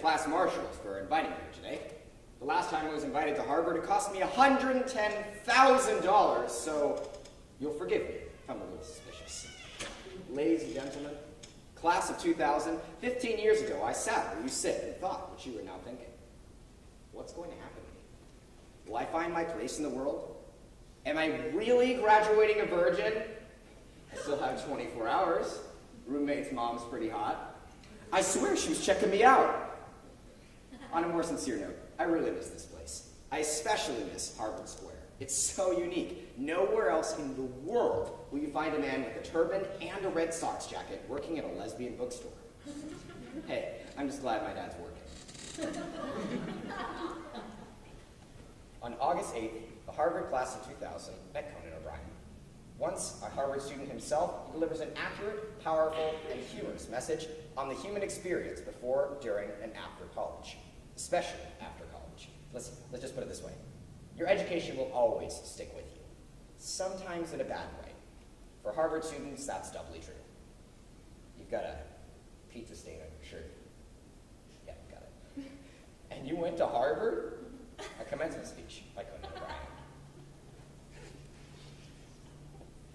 class marshals for inviting me here today. The last time I was invited to Harvard, it cost me $110,000, so you'll forgive me if I'm a little suspicious. Ladies and gentlemen, class of 2000, 15 years ago, I sat where you sit and thought what you are now thinking. What's going to happen to me? Will I find my place in the world? Am I really graduating a virgin? I still have 24 hours. Roommate's mom's pretty hot. I swear she was checking me out. On a more sincere note, I really miss this place. I especially miss Harvard Square. It's so unique. Nowhere else in the world will you find a man with a turban and a Red Sox jacket working at a lesbian bookstore. Hey, I'm just glad my dad's working. On August 8th, the Harvard class of 2000 met Conan O'Brien. Once a Harvard student himself, he delivers an accurate, powerful, and humorous message on the human experience before, during, and after college, especially after college. Let's just put it this way. Your education will always stick with you, sometimes in a bad way. For Harvard students, that's doubly true. You've got a pizza stain on your shirt. Yeah, got it. And you went to Harvard? A commencement speech by Conan O'Brien.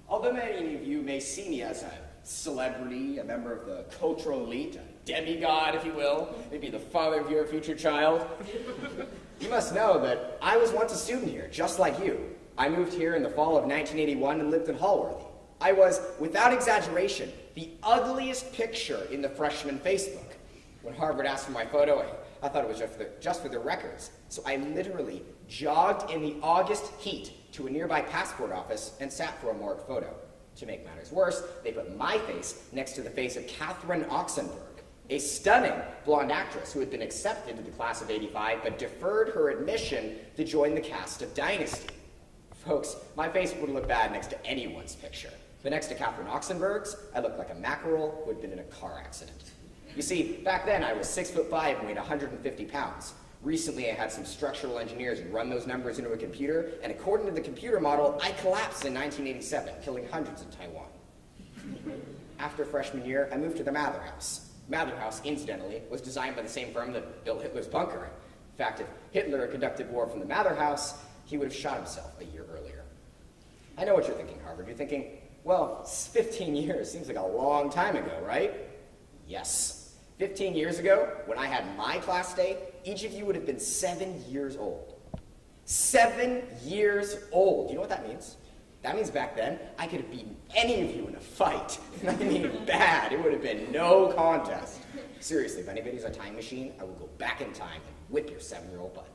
Although many of you may see me as a celebrity, a member of the cultural elite, a demigod, if you will, maybe the father of your future child, you must know that I was once a student here, just like you. I moved here in the fall of 1981 and lived in Hallworthy. I was, without exaggeration, the ugliest picture in the freshman Facebook. When Harvard asked for my photo, I thought it was just for the records. So I literally jogged in the August heat to a nearby passport office and sat for a morgue photo. To make matters worse, they put my face next to the face of Catherine Oxenberg, a stunning blonde actress who had been accepted to the class of '85 but deferred her admission to join the cast of Dynasty. Folks, my face would look bad next to anyone's picture. But next to Catherine Oxenberg's, I looked like a mackerel who had been in a car accident. You see, back then I was 6'5" and weighed 150 pounds. Recently I had some structural engineers run those numbers into a computer, and according to the computer model, I collapsed in 1987, killing hundreds in Taiwan. After freshman year, I moved to the Mather House. Mather House, incidentally, was designed by the same firm that built Hitler's bunker. In fact, if Hitler had conducted war from the Mather House, he would have shot himself a year earlier. I know what you're thinking, Harvard. You're thinking, well, 15 years seems like a long time ago, right? Yes. 15 years ago, when I had my class day, each of you would have been 7 years old. 7 years old. You know what that means? That means back then, I could have beaten any of you in a fight. And I mean bad. It would have been no contest. Seriously, if anybody's a time machine, I will go back in time and whip your 7-year-old butt.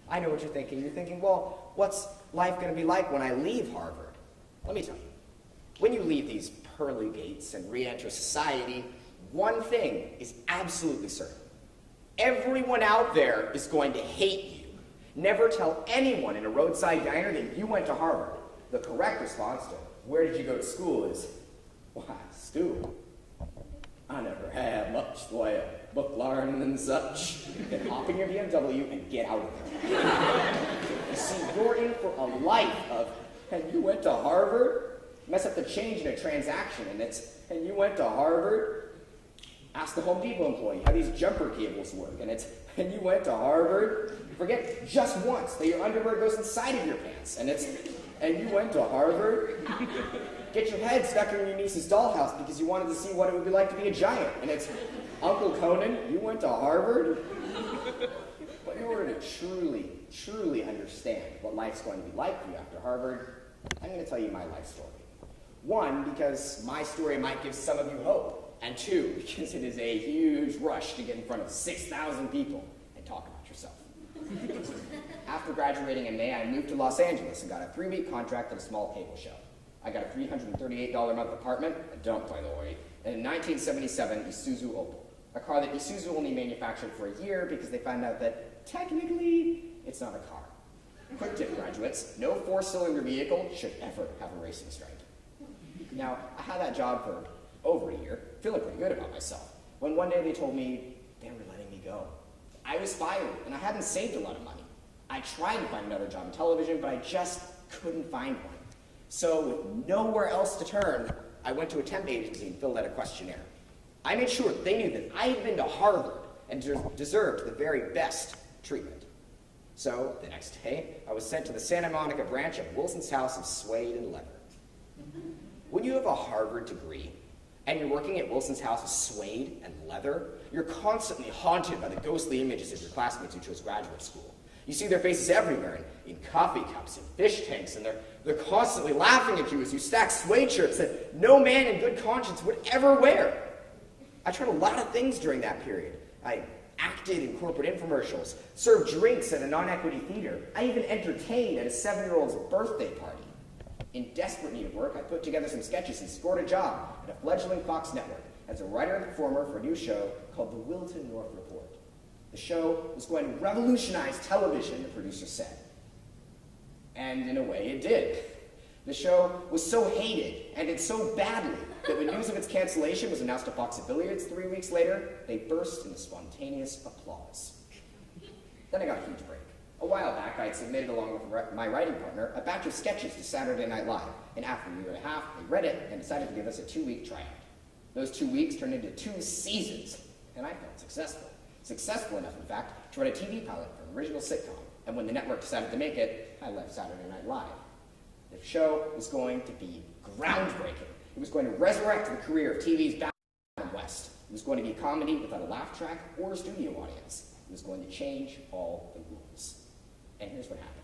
I know what you're thinking. You're thinking, well, what's life going to be like when I leave Harvard? Let me tell you. When you leave these pearly gates and re-enter society, one thing is absolutely certain. Everyone out there is going to hate you. Never tell anyone in a roadside diner that you went to Harvard. The correct response to, where did you go to school, is, why, school? I never had much the way of book learning and such. Then hop in your BMW and get out of there. You see, you're in for a life of, and you went to Harvard? Mess up the change in a transaction, and it's, and you went to Harvard? Ask the Home Depot employee how these jumper cables work, and it's, and you went to Harvard? Forget just once that your underwear goes inside of your pants, and it's, and you went to Harvard? Get your head stuck in your niece's dollhouse because you wanted to see what it would be like to be a giant, and it's, Uncle Conan, you went to Harvard? But in order to truly understand what life's going to be like for you after Harvard, I'm going to tell you my life story. One, because my story might give some of you hope. And two, because it is a huge rush to get in front of 6,000 people and talk about yourself. After graduating in May, I moved to Los Angeles and got a 3-week contract at a small cable show. I got a $338 a month apartment, a dump by the way, and a 1977 Isuzu Opel, a car that Isuzu only manufactured for a year because they found out that technically it's not a car. Quick tip, graduates, no 4-cylinder vehicle should ever have a racing stripe. Now, I had that job for over a year, feeling pretty good about myself, when one day they told me they were letting me go. I was fired, and I hadn't saved a lot of money. I tried to find another job in television, but I just couldn't find one. So, with nowhere else to turn, I went to a temp agency and filled out a questionnaire. I made sure they knew that I had been to Harvard, and deserved the very best treatment. So, the next day, I was sent to the Santa Monica branch of Wilson's House of Suede and Leather. When you have a Harvard degree, and you're working at Wilson's House of Suede and Leather, you're constantly haunted by the ghostly images of your classmates who chose graduate school. You see their faces everywhere, in coffee cups and fish tanks, and they're constantly laughing at you as you stack suede shirts that no man in good conscience would ever wear. I tried a lot of things during that period. I acted in corporate infomercials, served drinks at a non-equity theater. I even entertained at a 7-year-old's birthday party. In desperate need of work, I put together some sketches and scored a job at a fledgling Fox network as a writer and performer for a new show called The Wilton North Report. The show was going to revolutionize television, the producer said. And in a way, it did. The show was so hated and did so badly that when news of its cancellation was announced to Fox affiliates 3 weeks later, they burst into spontaneous applause. Then I got a huge break. A while back, I had submitted, along with my writing partner, a batch of sketches to Saturday Night Live, and after a year and a half, they read it and decided to give us a 2-week tryout. Those 2 weeks turned into 2 seasons, and I felt successful. Successful enough, in fact, to write a TV pilot for an original sitcom, and when the network decided to make it, I left Saturday Night Live. The show was going to be groundbreaking. It was going to resurrect the career of TV's Back and West. It was going to be a comedy without a laugh track or a studio audience. It was going to change all the rules. And here's what happened.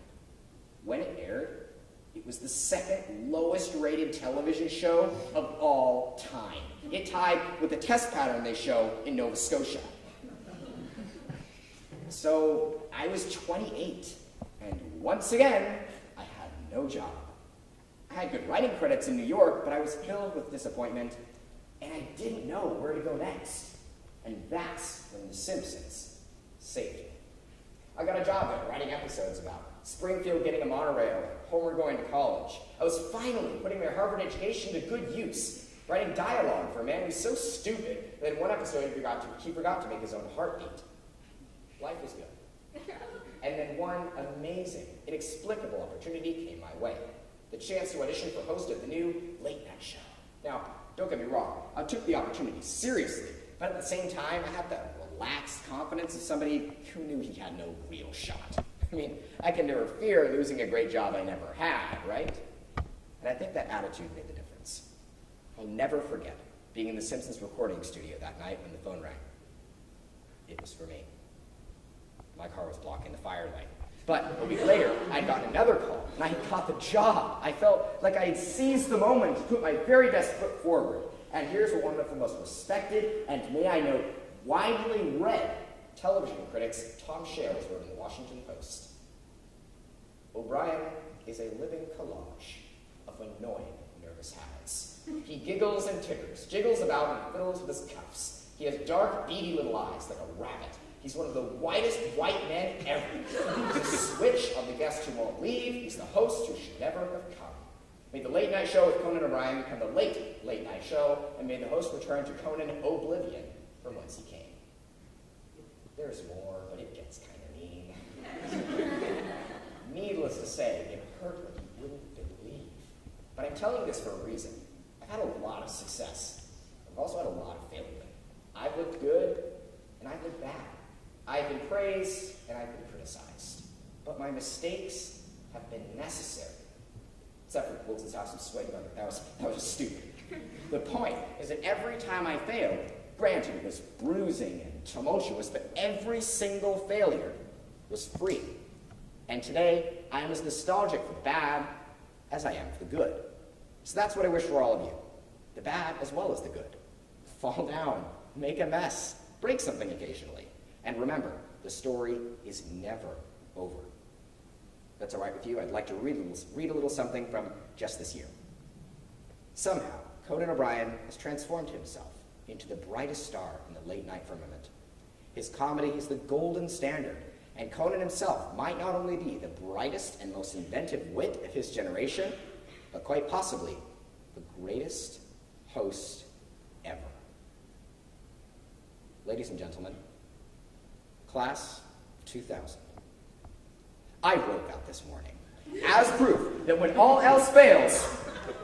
When it aired, it was the second lowest rated television show of all time. It tied with the test pattern they show in Nova Scotia. So I was 28, and once again, I had no job. I had good writing credits in New York, but I was filled with disappointment, and I didn't know where to go next. And that's when The Simpsons saved me. I got a job there, writing episodes about Springfield getting a monorail, and Homer going to college. I was finally putting my Harvard education to good use, writing dialogue for a man who's so stupid that in one episode he forgot to make his own heartbeat. Life was good. And then one amazing, inexplicable opportunity came my way. The chance to audition for host of the new late night show. Now, don't get me wrong, I took the opportunity seriously, but at the same time, I had that relaxed confidence of somebody who knew he had no real shot. I mean, I can never fear losing a great job I never had, right? And I think that attitude made the difference. I'll never forget being in the Simpsons recording studio that night when the phone rang. It was for me. My car was blocking the fire lane. But a week later, I'd gotten another call, and I had got the job. I felt like I had seized the moment to put my very best foot forward. And here's one of the most respected, and may I note, widely read television critics Tom Shares wrote in the Washington Post. O'Brien is a living collage of annoying nervous habits. He giggles and titters, jiggles about and fiddles with his cuffs. He has dark, beady little eyes like a rabbit. He's one of the whitest white men ever. He's a switch of the guest who won't leave. He's the host who should never have come. May the late night show with Conan O'Brien become the late night show, and may the host return to Conan oblivion from whence he came. There's more, but it gets kind of mean. Needless to say, it hurt like you wouldn't believe. But I'm telling you this for a reason. I've had a lot of success. I've also had a lot of failure. I've looked good, and I've looked bad. I've been praised, and I've been criticized. But my mistakes have been necessary. Except for Wilson's House of Suede. That was just stupid. The point is that every time I failed, granted it was bruising and tumultuous, but every single failure was free. And today, I am as nostalgic for the bad as I am for the good. So that's what I wish for all of you. The bad as well as the good. Fall down, make a mess, break something occasionally. And remember, the story is never over. If that's all right with you, I'd like to read a little something from just this year. Somehow, Conan O'Brien has transformed himself into the brightest star in the late night firmament. His comedy is the golden standard, and Conan himself might not only be the brightest and most inventive wit of his generation, but quite possibly the greatest host ever. Ladies and gentlemen, class of 2000. I woke up this morning as proof that when all else fails,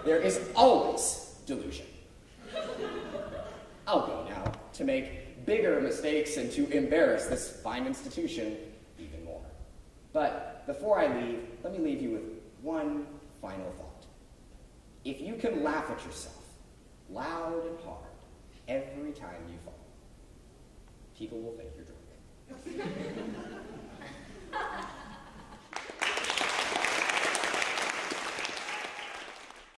there is always delusion. I'll go now to make bigger mistakes and to embarrass this fine institution even more. But before I leave, let me leave you with one final thought. If you can laugh at yourself loud and hard every time you fall, people will think you're drunk.